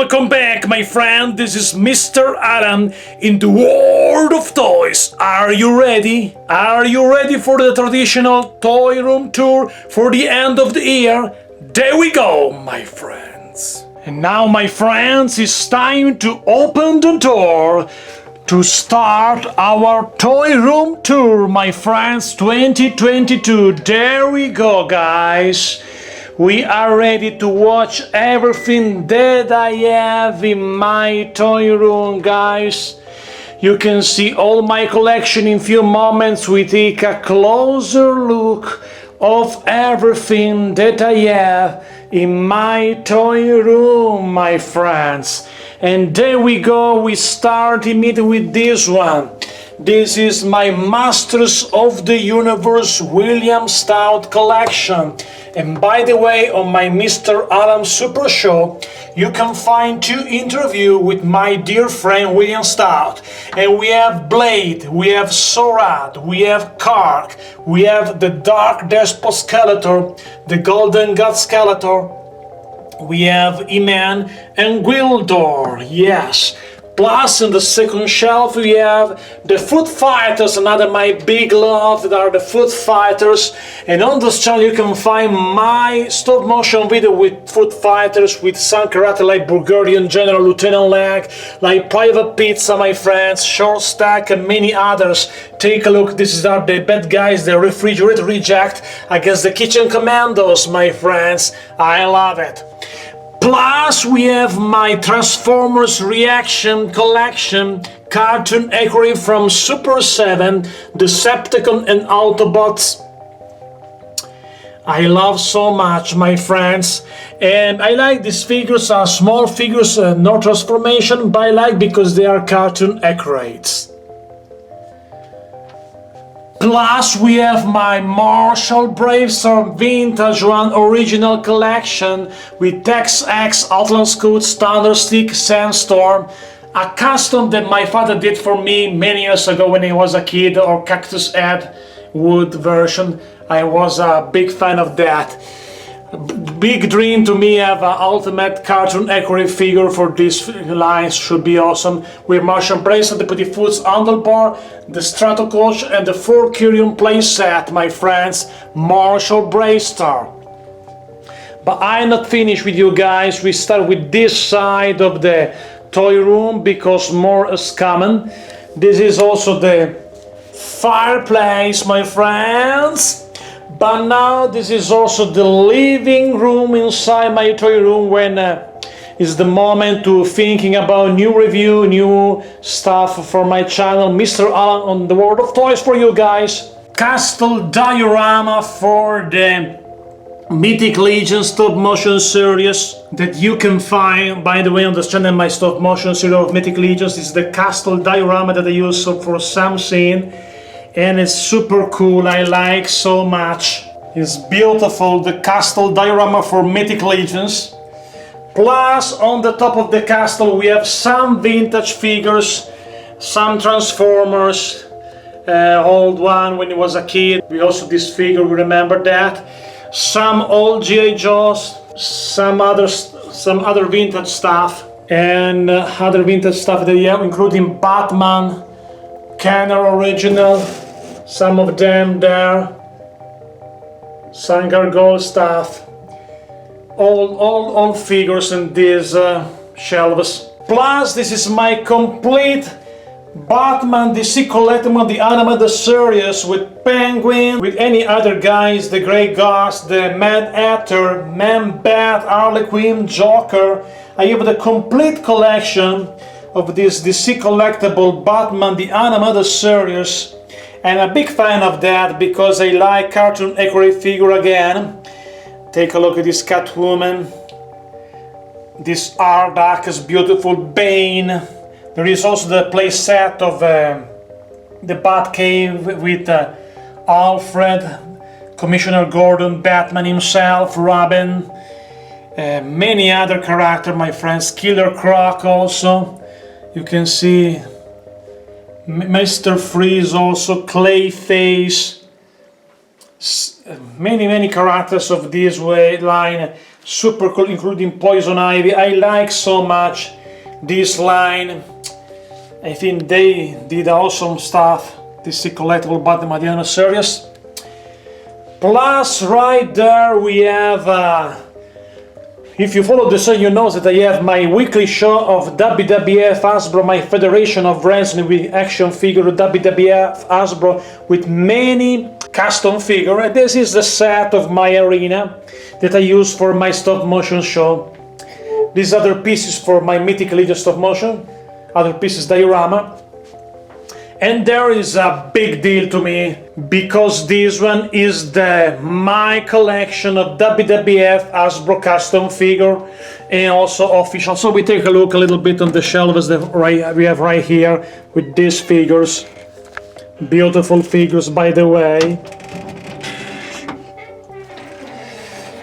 welcome back, my friend. This is Mr. Adam in the world of toys. Are you ready? Are you ready for the traditional toy room tour for the end of the year? There we go, my friends. And now, my friends, it's time to open the door to start our toy room tour, my friends, 2022. There we go, guys. We are ready to watch everything that I have in my toy room, guys. You can see all my collection in few moments. We take a closer look of everything that I have in my toy room, my friends. And there we go, we start immediately with this one. This is my Masters of the Universe William Stout collection. And by the way, on my Mr. Adam Super Show, you can find 2 interviews with my dear friend William Stout. And we have Blade, we have Sorad, we have Kark, we have the Dark Despot Skeletor, the Golden God Skeletor, we have E-Man and Gwildor, yes. Plus, in the second shelf, we have the Foot Fighters, another my big love, that are the Foot Fighters. And on this channel, you can find my stop motion video with Foot Fighters, with some karate like Bulgarian General, Lieutenant Leg, like Private Pizza, my friends, Short Stack, and many others. Take a look, these are the bad guys, the refrigerator reject against the Kitchen Commandos, my friends. I love it. Plus, we have my Transformers Reaction Collection, cartoon accurate from Super 7, Decepticon and Autobots. I love so much, my friends, and I like these figures, are small figures, no transformation, but I like because they are cartoon accurate. Plus, we have my Marshall Bravestar Vintage One Original Collection with Tex X, Outland Scouts, Thunderstick, Sandstorm, a custom that my father did for me many years ago when I was a kid, or Cactus Head wood version. I was a big fan of that. Big dream to me have an ultimate cartoon accurate figure for this line, should be awesome. With Martian Bracelet, the Pretty Foods Handlebar, the Stratocoach and the 4 Curium playset, my friends, Marshall Bravestar. But I'm not finished with you guys, we start with this side of the toy room because more is coming. This is also the fireplace, my friends. But now this is also the living room inside my toy room, when is the moment to thinking about new review, new stuff for my channel, Mr. Alan on the world of toys for you guys. Castle Diorama for the Mythic Legions stop motion series that you can find, by the way, on this channel. My stop motion series of Mythic Legions is the Castle Diorama that I use for some scene. And it's super cool, I like so much. It's beautiful, the castle diorama for Mythic Legions. Plus, on the top of the castle we have some vintage figures, some Transformers, old one when he was a kid. We also this figure, we remember that. Some old G.I. Joes, some other vintage stuff, and other vintage stuff that you have, including Batman, Kenner original, some of them there, some Gargoyle stuff, all figures in these shelves. Plus, this is my complete Batman DC collectible, the animated series with Penguin, with any other guys, the Grey Ghost, the Mad Hatter, Man-Bat, Harley Quinn, Joker. I have the complete collection of this DC collectible Batman the Animated Series, and a big fan of that because I like cartoon accurate figure again. Take a look at this Catwoman, this Ardak's beautiful Bane. There is also the play set of the Batcave with Alfred, Commissioner Gordon, Batman himself, Robin, many other characters, my friends, Killer Croc also. You can see Mr. Freeze also, Clayface, many characters of this line. super cool, including Poison Ivy. I like so much this line. I think they did awesome stuff. This is collectible Batman Mediano series. Plus, right there we have, if you follow the show, you know that I have my weekly show of WWF Hasbro, my Federation of Wrestling with action figure WWF Hasbro with many custom figure. And this is the set of my arena that I use for my stop motion show. These other pieces for my Mythic Legions stop motion, other pieces diorama. And there is a big deal to me because this one is my collection of WWF Hasbro custom figure and also official. So we take a look a little bit on the shelves that we have right here with these figures. Beautiful figures, by the way.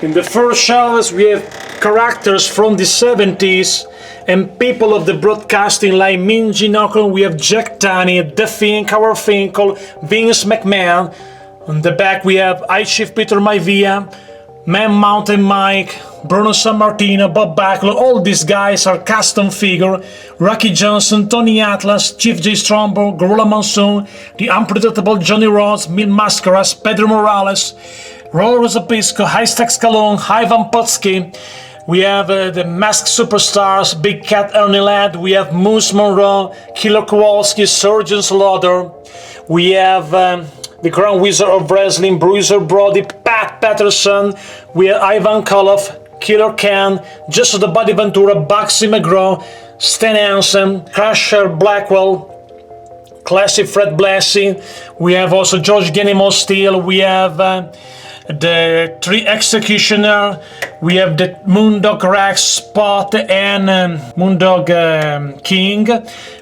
In the first shelves we have characters from the 70s and people of the broadcasting like Minji Noko. We have Jack Tunney, The Fink, Howard Finkel, Vince McMahon. On the back we have I Chief Peter Maivia, Man Mountain Mike, Bruno Sammartino, Bob Backlund. All these guys are custom figure. Rocky Johnson, Tony Atlas, Chief J. Stromberg, Gorilla Monsoon, The Unpredictable Johnny Rods, Mil Mascaras, Pedro Morales, Rollo Zabisco, High Stax Calhoun, Ivan Potsky. We have the Masked Superstars, Big Cat Ernie Ladd. We have Moose Monroe, Killer Kowalski, Surgeon Slaughter. We have the Grand Wizard of Wrestling, Bruiser Brody, Pat Patterson. We have Ivan Koloff, Killer Khan, Just the Buddy Ventura, Bugsy McGraw, Stan Hansen, Crusher Blackwell, Classic Fred Blassie. We have also George Genimo Steele. We have the Three Executioner. We have the Moondog Rex, Spot, and Moondog King.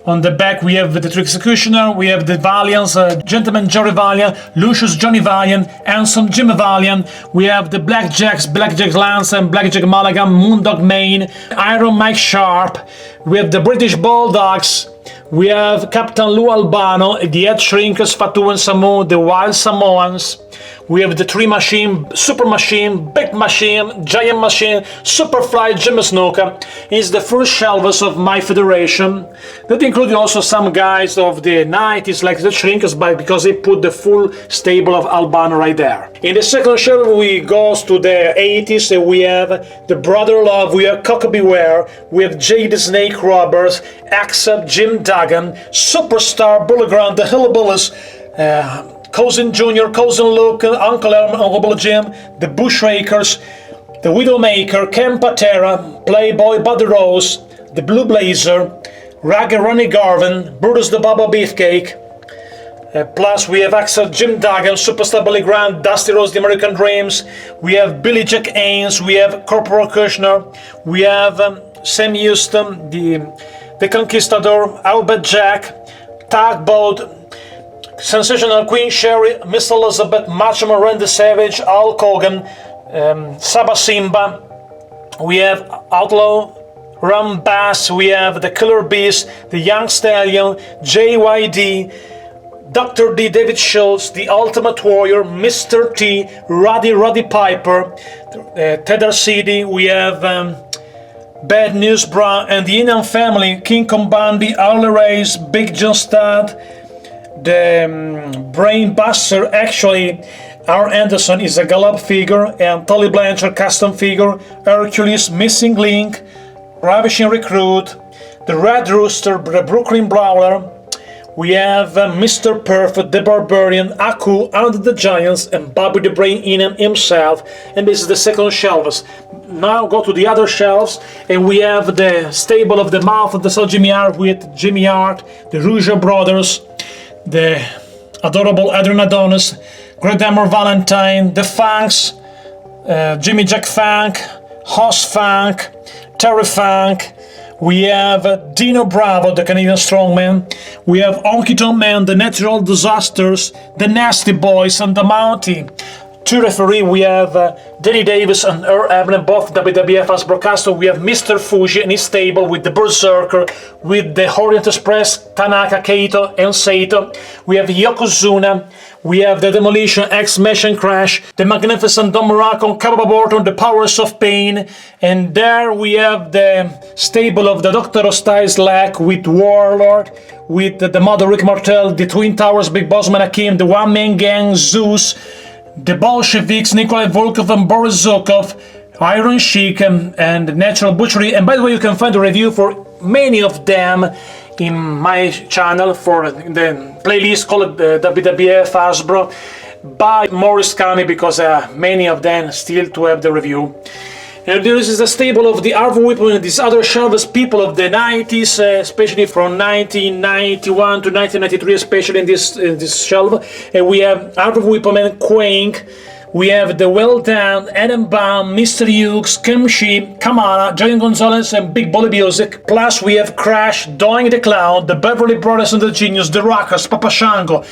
On the back we have the Three Executioner. We have the Valiants, Gentleman Jerry Valiant, Lucius Johnny Valiant, Handsome Jimmy Valiant. We have the Blackjacks, Blackjack Lance and Blackjack Mulligan, Moondog Maine, Iron Mike Sharp. We have the British Bulldogs. We have Captain Lou Albano, the Head Shrinkers, Fatu and Samu, the Wild Samoans. We have the Tree Machine, Super Machine, Big Machine, Giant Machine, Superfly, Jimmy Snuka. It's the first shelves of my federation. That included also some guys of the 90s like the Shrinkers, because they put the full stable of Albano right there. In the second shelf we go to the 80s and we have the Brother Love, we have Cock Beware, we have Jay the Snake Roberts, Accept, Jim Duggan, Superstar, Bullet Ground, the Hillbillies, Cousin Junior, Cousin Luke, Uncle Elm, Uncle Jim, the Bushrakers, the Widowmaker, Ken Patera, Playboy, Buddy Rose, the Blue Blazer, Ragga Ronnie Garvin, Brutus the Baba Beefcake. Plus we have Axel Jim Duggan, Superstar Billy Grant, Dusty Rose, the American Dreams. We have Billy Jack Haynes, we have Corporal Kushner, we have Sam Houston, the Conquistador, Albert Jack, Tugboat, Sensational Queen Sherry, Miss Elizabeth, Macho Man Randy Savage, Hulk Hogan, Saba Simba. We have Outlaw, Ram Bass, we have the Killer Beast, the Young Stallion, JYD, Dr. D, David Schultz, the Ultimate Warrior, Mr. T, Roddy Piper, Ted City. We have Bad News Bra and the Indian Family, King Kong Bundy, Harley Race, Big John Studd, the Brain Buster. Actually, R. Anderson is a Gallup figure, and Tully Blanchard custom figure, Hercules, Missing Link, Ravishing Recruit, the Red Rooster, the Brooklyn Brawler. We have Mr. Perfect, the Barbarian, Aku, Under the Giants, and Bobby the Brain Ingham himself. And this is the second shelves. Now go to the other shelves, and we have the stable of the Mouth of the Soul Jimmy Hart with Jimmy Hart, the Rouge Brothers, the adorable Adrian Adonis, Greg Hammer Valentine, the Funks, Jimmy Jack Funk, Hoss Funk, Terry Funk. We have Dino Bravo, the Canadian Strongman. We have Honky Tonk Man, the Natural Disasters, the Nasty Boys, and the Mountie. Two referee, we have Danny Davis and Earl Hebner, both WWF Hasbro custom. We have Mr. Fuji and his stable with the Berserker, with the Orient Express, Tanaka, Kaito, and Saito. We have Yokozuna, we have the Demolition, X-Mesh and Crash, the Magnificent Don Morocco, Cababa Borton, the Powers of Pain, and there we have the stable of the Dr. Osty's Lack with Warlord, with the Mother Rick Martel, the Twin Towers, Big Boss Man Akim, the One Man Gang, Zeus, the Bolsheviks, Nikolai Volkov and Boris Zukov, Iron Sheik, and Natural Butchery. And by the way, you can find a review for many of them in my channel for the playlist called WWF Hasbro by Morris County, because many of them still to have the review. And there is a stable of the Harvey Whipple and these other shelves people of the 90s, especially from 1991 to 1993, especially in this shelf. And we have Harvey Whippleman, Quank, we have the Well Done, Adam Baum, Mr. Hughes, Kimchi, Kamala, Giant Gonzalez, and Big Bully Music. Plus we have Crash, Doing the Clown, the Beverly Brothers and the Genius, the Rockers, Papa Shango,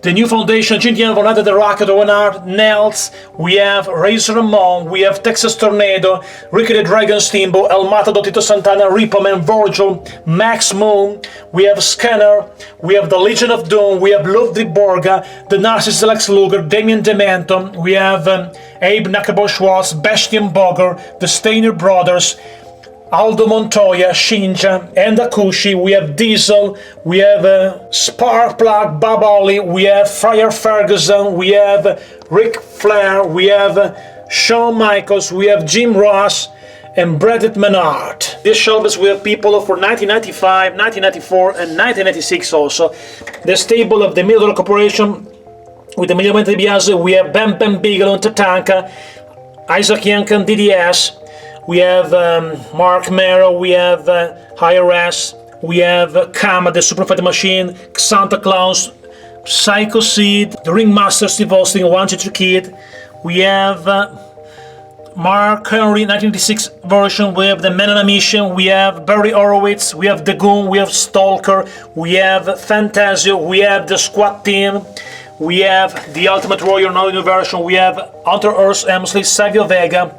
the New Foundation, Jintian Volata, the Rocket, Owen Hart, Nels, we have Razor Ramon, we have Texas Tornado, Ricky the Dragon Steamboat, El Matador, Tito Santana, Reaperman, Virgil, Max Moon, we have Scanner, we have the Legion of Doom, we have Ludwig Borga, the Narcissus Lex Luger, Damien Demento, we have Abe Nakabo Schwartz, Bastian Bogger, the Stainer Brothers, Aldo Montoya, Shinja, and Akushi, we have Diesel, we have Sparkplug, Bob Ollie, we have Friar Ferguson, we have Ric Flair, we have Shawn Michaels, we have Jim Ross, and Bradley Menard. This shelves we have people for 1995, 1994, and 1996 also. The stable of the Middle Corporation with the Emilio Biase, we have Bam Bam Bigelow and Tatanka, Isaac Yankan, DDS, we have Mark Mero, we have IRS, we have Kama, the Super Fighter Machine, Santa Claus, Psycho Seed, the Ringmaster Steve Austin, One Teacher Kid, we have Mark Henry 1986 version, we have the Man on a Mission, we have Barry Horowitz, we have The Goon, we have Stalker, we have Fantasio, we have the Squad Team, we have the Ultimate Warrior New version, we have Hunter Earth Emsley, Savio Vega,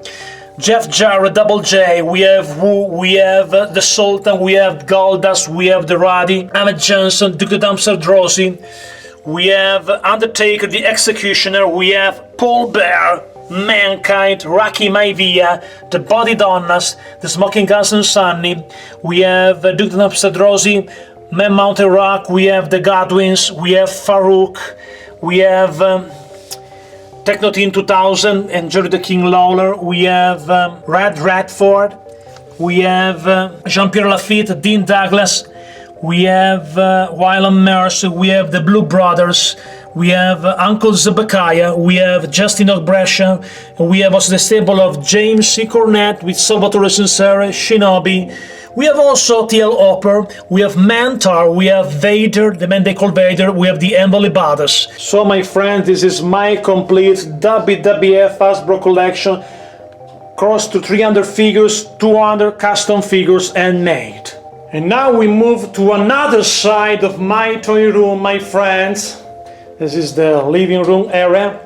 Jeff Jarrett, Double J, we have Wu, we have the Sultan, we have Goldust, we have the Roddy, Ahmed Johnson, Duke the Dumpster Drosy, we have Undertaker, the Executioner, we have Paul Bear, Mankind, Rocky Maivia, the Body Donnas, the Smoking Guns and Sunny, we have Duke the Dumpster Drosy, Man Mountain Rock, we have the Godwins, we have Farouk, we have Techno Team 2000 and Jerry the King Lawler, we have Red Radford, we have Jean-Pierre Lafitte, Dean Douglas, we have Wylam Mercer, we have the Blue Brothers, we have Uncle Zebekiah, we have Justin Brescia, we have also the stable of James C. Cornette with Salvatore Sincere, Shinobi. We have also T.L. Hopper, we have Mantar, we have Vader, the man they call Vader, we have the Emily Brothers. So my friend, this is my complete WWF Hasbro collection, close to 300 figures, 200 custom figures and made. And now we move to another side of my toy room, my friends. This is the living room area.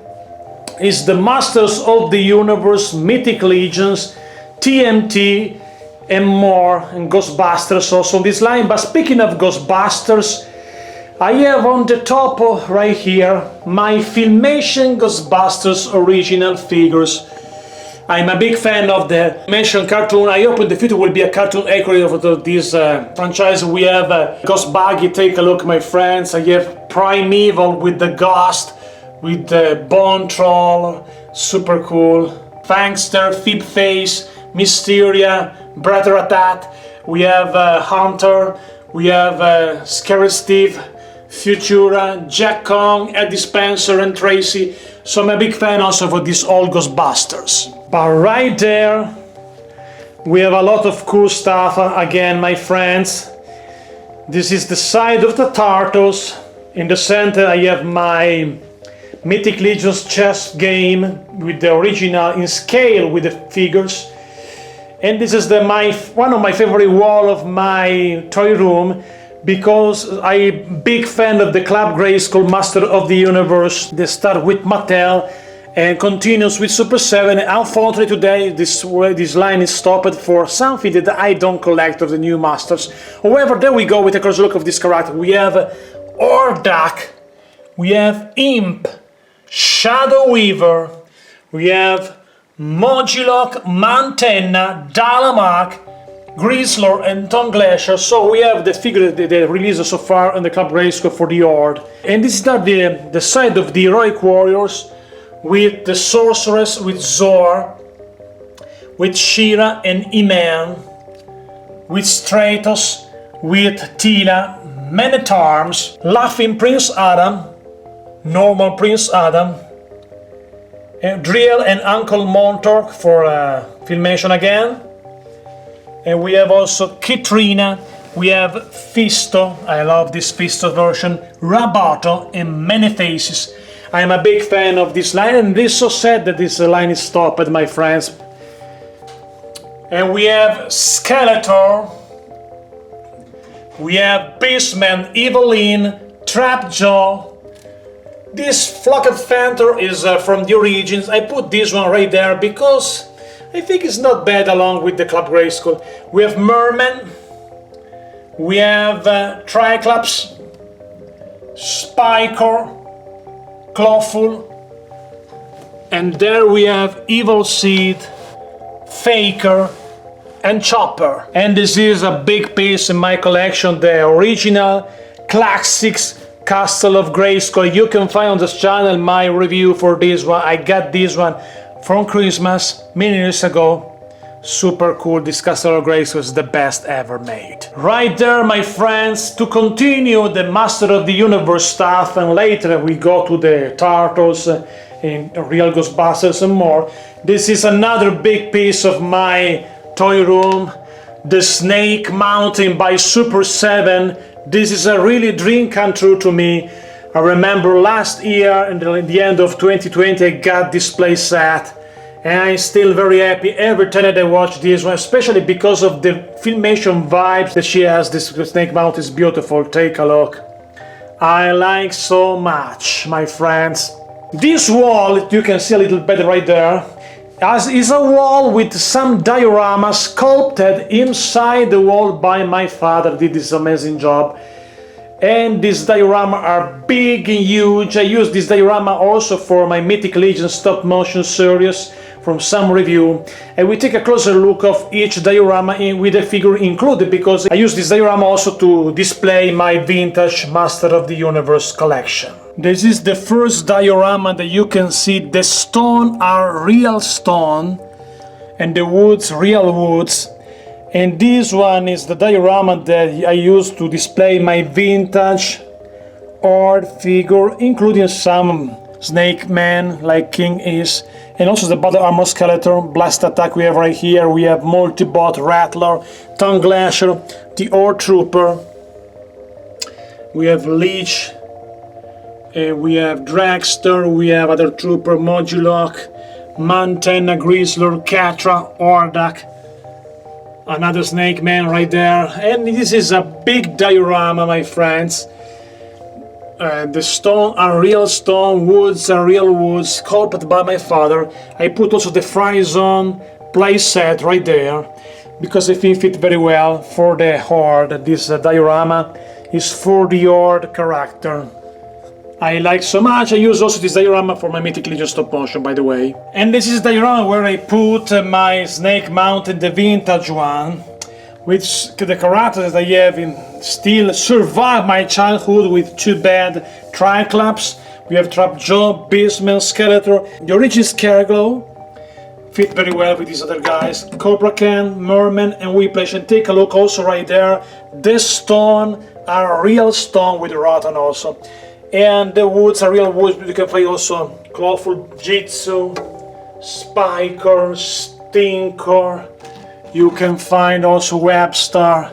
It's the Masters of the Universe, Mythic Legions, TMNT, and more, and Ghostbusters also on this line. But speaking of Ghostbusters, I have on the top right here my Filmation Ghostbusters original figures. I'm a big fan of the mentioned cartoon. I hope in the future will be a cartoon accurate of this franchise. We have Ghost Buggy, take a look my friends. I have Primeval with the Ghost, with the Bone Troll, super cool. Fangster, Fib Face, Mysteria, Brother Ratat, we have Hunter, we have Scary Steve, Futura, Jack Kong, Eddie Spencer and Tracy. So I'm a big fan also for these old Ghostbusters. But right there we have a lot of cool stuff again my friends. This is the side of the Turtles. In the center I have my Mythic Legions chess game with the original in scale with the figures. And this is one of my favorite wall of my toy room, because I'm big fan of the Club Grayskull Master of the Universe. They start with Mattel and continues with Super 7. Unfortunately today this line is stopped for something that I don't collect of the new masters. However, there we go with a closer look of this character. We have Ordak, we have Imp, Shadow Weaver, we have Modulok, Mantenna, Dalamak, Grizzlor and Tom Glacier. So we have the figure that they released so far in the Club Grayskull for the Horde. And this is now the side of the Heroic Warriors, with the Sorceress, with Zor, with Shira and Iman, with Stratos, with Tila, Men at Arms, Laughing Prince Adam, Normal Prince Adam, Driel and Uncle Montork for Filmation again. And we have also Kitrina, we have Fisto, I love this Fisto version, Rabato and Many Faces. I am a big fan of this line, and it is so sad that this line is stopped, my friends. And we have Skeletor, we have Beastman, Evelyn, Trapjaw. This Flocked Phantom is from the Origins. I put this one right there because I think it's not bad along with the Club Grayskull. We have Merman, we have Triclops, Spikor, Clawful, and there we have Evil Seed, Faker, and Chopper. And this is a big piece in my collection, the original Classics Castle of Grayskull. You can find on this channel my review for this one. I got this one from Christmas many years ago. Super cool. This Castle of Grayskull is the best ever made. Right there, my friends, to continue the Master of the Universe stuff, and later we go to the Turtles in Real Ghostbusters and more. This is another big piece of my toy room, the Snake Mountain by Super 7. This is a really dream come true to me. I remember last year, in the end of 2020, I got this play set. And I'm still very happy every time that I watch this one, especially because of the filmation vibes that she has. This Snake Mountain is beautiful, take a look. I like so much, my friends. This wall, you can see a little better right there, is a wall with some dioramas sculpted inside the wall by my father. Did this amazing job. And these dioramas are big and huge. I use this diorama also for my Mythic Legions stop motion series from some review, and we take a closer look of each diorama with the figure included, because I use this diorama also to display my vintage Master of the Universe collection. This is the first diorama that you can see. The stone are real stone and the woods real woods, and this one is the diorama that I use to display my vintage art figure, including some Snake Man like King is, and also the Battle Armor Skeleton, Blast Attack we have right here. We have Multibot, Rattler, Tongue Glacier, the Ore Trooper, we have Leech, we have Dragster, we have other Trooper, Modulok, Mantenna, Grizzlor, Catra, Ordak, another Snake Man right there. And this is a big diorama, my friends. The stone are real stone, woods are real woods, sculpted by my father. I put also the Fry Zone play set right there, because I think it fit very well for the Horde. This diorama is for the Horde character. I like so much. I use also this diorama for my Mythic Legion stop motion, by the way. And this is the diorama where I put my Snake Mountain, the vintage one, which the characters that I have in still survive my childhood with two bad Triclops. We have Trapjaw, Beastman, Skeletor, the original Scareglow, fit very well with these other guys, Cobra Can, Merman, and Whiplash. And take a look also right there, this stone are real stone with rotten also. And the woods are real woods, but you can find also Clawful, Jitsu, Spiker, Stinker. You can find also Webstar.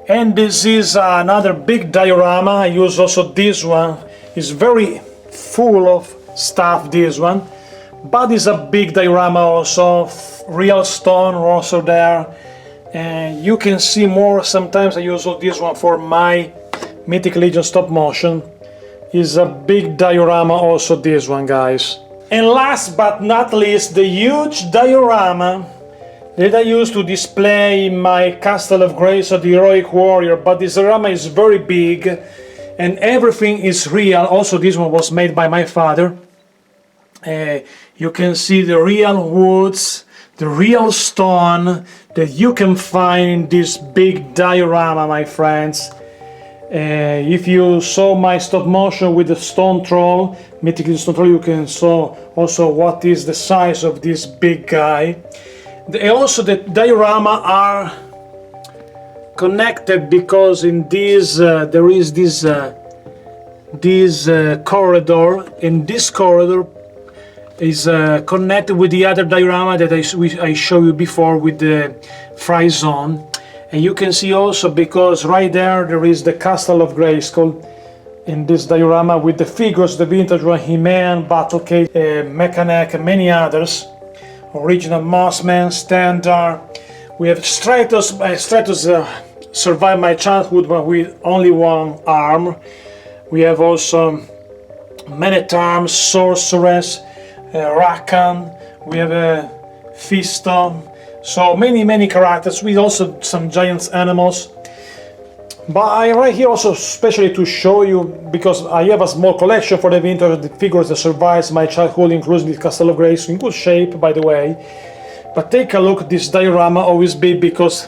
And this is another big diorama. I use also this one. It's very full of stuff, this one. But it's a big diorama also. Real stone also there. And you can see more. Sometimes I use this one for my Mythic Legion stop motion. Is a big diorama also, this one, guys. And last but not least, the huge diorama that I use to display my Castle of Grace of the Heroic Warrior, but this diorama is very big and everything is real. Also, this one was made by my father. You can see the real woods, the real stone that you can find in this big diorama, my friends. If you saw my stop motion with the stone troll, Mythic Legions stone troll, you can saw also what is the size of this big guy. Also, the diorama are connected because in this there is this corridor. In this corridor is connected with the other diorama that I showed you before with the fry zone. And you can see also because right there is the Castle of Grayskull in this diorama with the figures, the vintage one, He-Man, Battle Cage, Mechanic, and many others. Original Mossman, Standard. We have Stratos. Stratos survived my childhood with only one arm. We have also Man-at-Arms, Sorceress, Rakan. We have a Fisto. So many characters with also some giant animals. But I right here also especially to show you, because I have a small collection for the vintage, the figures that survives my childhood, including the Castle of Grace, in good shape by the way. But take a look at this diorama, always big, because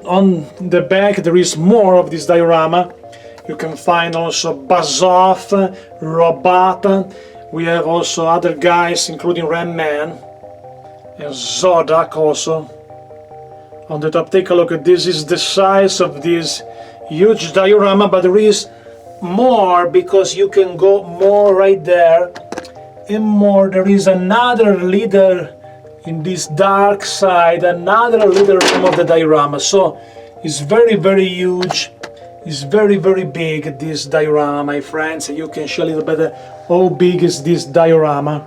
on the back there is more of this diorama. You can find also Bazov, Robot. We have also other guys including Ram Man and Zodak also. On the top, take a look at this. Is the size of this huge diorama, but there is more because you can go more right there and more. There is another leader in this dark side, another leader room of the diorama. So it's very huge. It's very big, this diorama, my friends. You can show a little bit how big is this diorama.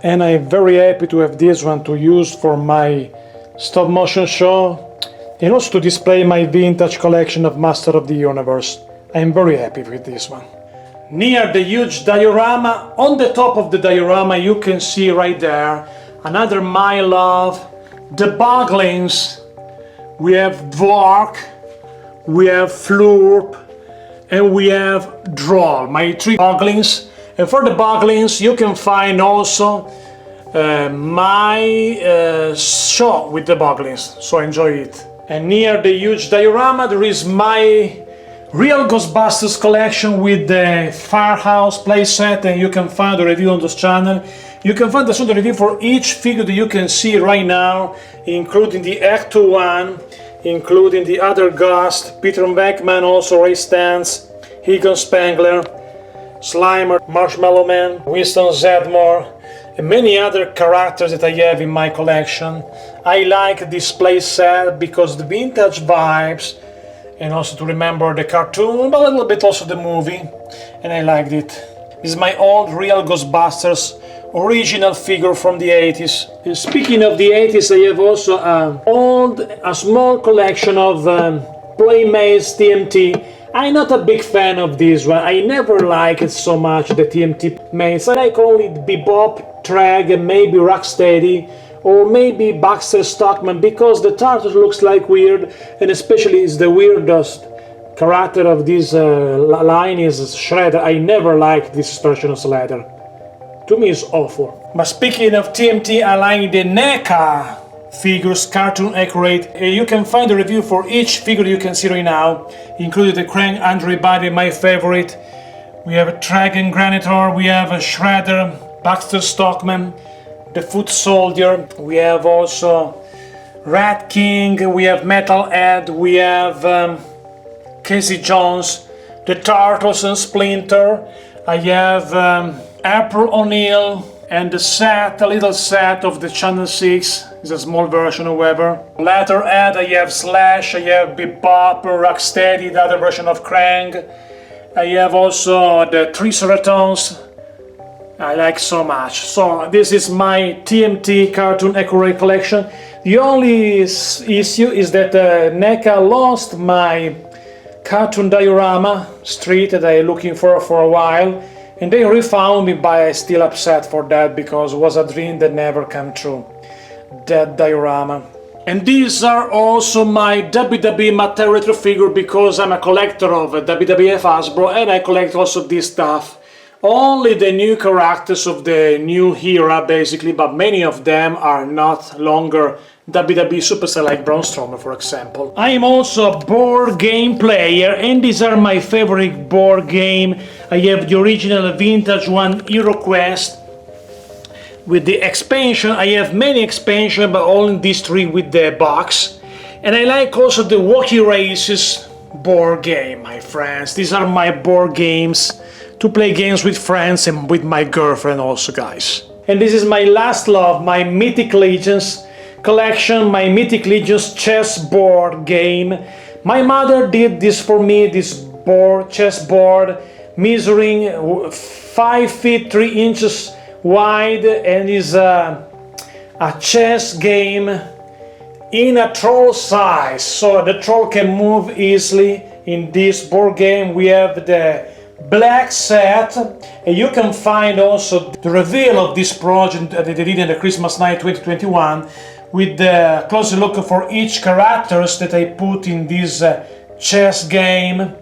And I'm very happy to have this one to use for my stop motion show and also to display my vintage collection of Master of the Universe. I'm very happy with this one. Near the huge diorama, on the top of the diorama, you can see right there another My Love, the Boglins. We have Dvork, we have Flurp, and we have Droll, my three Boglins. And for the Boglins, you can find also my show with the Boglins, so enjoy it. And near the huge diorama there is my real Ghostbusters collection with the Firehouse playset, and you can find the review on this channel. You can find the review for each figure that you can see right now, including the Act 2 one, including the other Ghost, Peter Beckman, also Ray Stantz, Egon Spengler, Slimer, Marshmallow Man, Winston Zedmore, and many other characters that I have in my collection. I like this play set because the vintage vibes, and also to remember the cartoon, but a little bit also the movie, and I liked it. This is my old real Ghostbusters original figure from the 80s. And speaking of the 80s, I have also a small collection of Playmates TMT. I'm not a big fan of this one. I never liked it so much, the TMT mates. I like only Bebop, Trag, and maybe Rocksteady, or maybe Baxter Stockman, because the turtle looks like weird, and especially is the weirdest character of this line is Shredder. I never liked this version of Shredder. To me it's awful. But speaking of TMT, I like the NECA figures, cartoon accurate. You can find a review for each figure you can see right now, including the Krang Andre Body, my favorite. We have a Dragon Granitor, we have a Shredder, Baxter Stockman, the Foot Soldier, we have also Rat King, we have Metalhead, we have Casey Jones, the Turtles and Splinter. I have April O'Neil, and the set, a little set of the Channel 6, is a small version however. Letterhead, I have Slash, I have Bebop, Rocksteady, the other version of Krang. I have also the Triceratons, I like so much. So this is my TMT cartoon accurate collection. The only issue is that NECA lost my cartoon diorama Street that I'm looking for a while. And they refound me, but I'm still upset for that because it was a dream that never came true. That diorama. And these are also my WWE Mattel retro figure because I'm a collector of WWF Hasbro and I collect also this stuff. Only the new characters of the new era basically, but many of them are not longer WWE superstar like Braun Strowman, for example. I am also a board game player and these are my favorite board game. I have the original vintage one, HeroQuest, with the expansion. I have many expansions, but only these three with the box. And I like also the Wacky Races board game, my friends. These are my board games to play games with friends and with my girlfriend also, guys. And this is my last love, my Mythic Legions collection, my Mythic Legions chess board game. My mother did this for me, this chess board, measuring 5 feet 3 inches wide, and is a chess game in a troll size, so the troll can move easily. In this board game we have the black set, and you can find also the reveal of this project that they did in the Christmas night 2021 with the closer look for each characters that I put in this chess game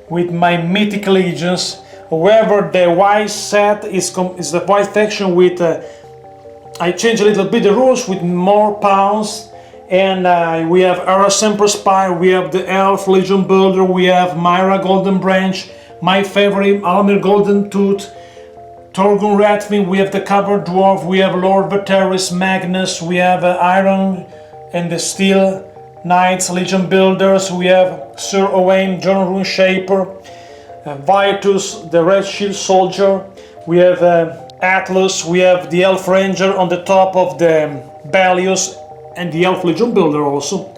with my Mythic Legions. However, the white set is the white faction with I changed a little bit the rules with more pawns, and we have Eras Emperor Spire, we have the Elf Legion Builder, we have Myra Golden Branch, my favorite Almir Golden Tooth, Torgun Rathvin, we have the Covered Dwarf, we have Lord Vateris Magnus, we have Iron and the Steel Knights Legion Builders, we have Sir Owain, John Rune Shaper, Vitus, the Red Shield Soldier, we have Atlas, we have the Elf Ranger on the top of the Balius and the Elf Legion Builder also.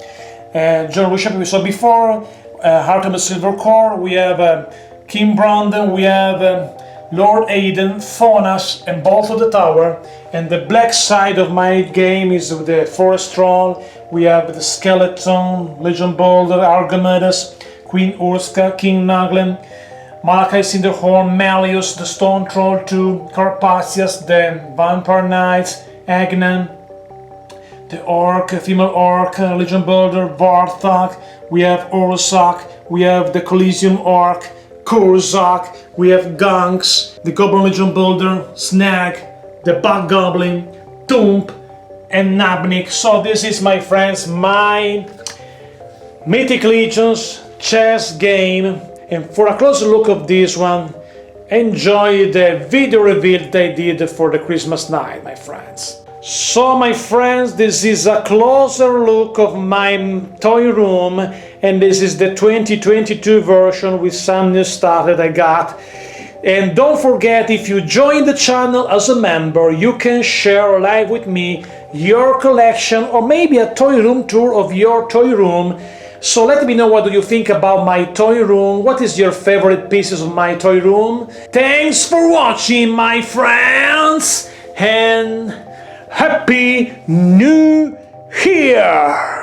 John Rune Shaper we saw before, Artemis Silver Core, we have Kim Brandon, we have Lord Aiden, Thonas and Bolt of the Tower, and the black side of my game is the Forest Troll. We have the Skeleton, Legion Boulder, Archimedes, Queen Urska, King Naglin, Malachi Cinderhorn, Malleus, the Stone Troll 2, Carpathias, the Vampire Knights, Agnan, the Orc, Female Orc, Legion Builder, Varthak, we have Ursak, we have the Coliseum Orc, Kurzak, we have Gunks, the Goblin Legion Builder, Snag, the Bug Goblin, Toomp, and Nabnik. So this is, my friends, my Mythic Legions chess game. And for a closer look of this one, enjoy the video reveal they did for the Christmas night, my friends. So my friends, this is a closer look of my toy room, and this is the 2022 version with some new stuff that I got. And don't forget, if you join the channel as a member, you can share live with me your collection or maybe a toy room tour of your toy room. So let me know what do you think about my toy room, what is your favorite pieces of my toy room. Thanks for watching, my friends, and Happy New Year!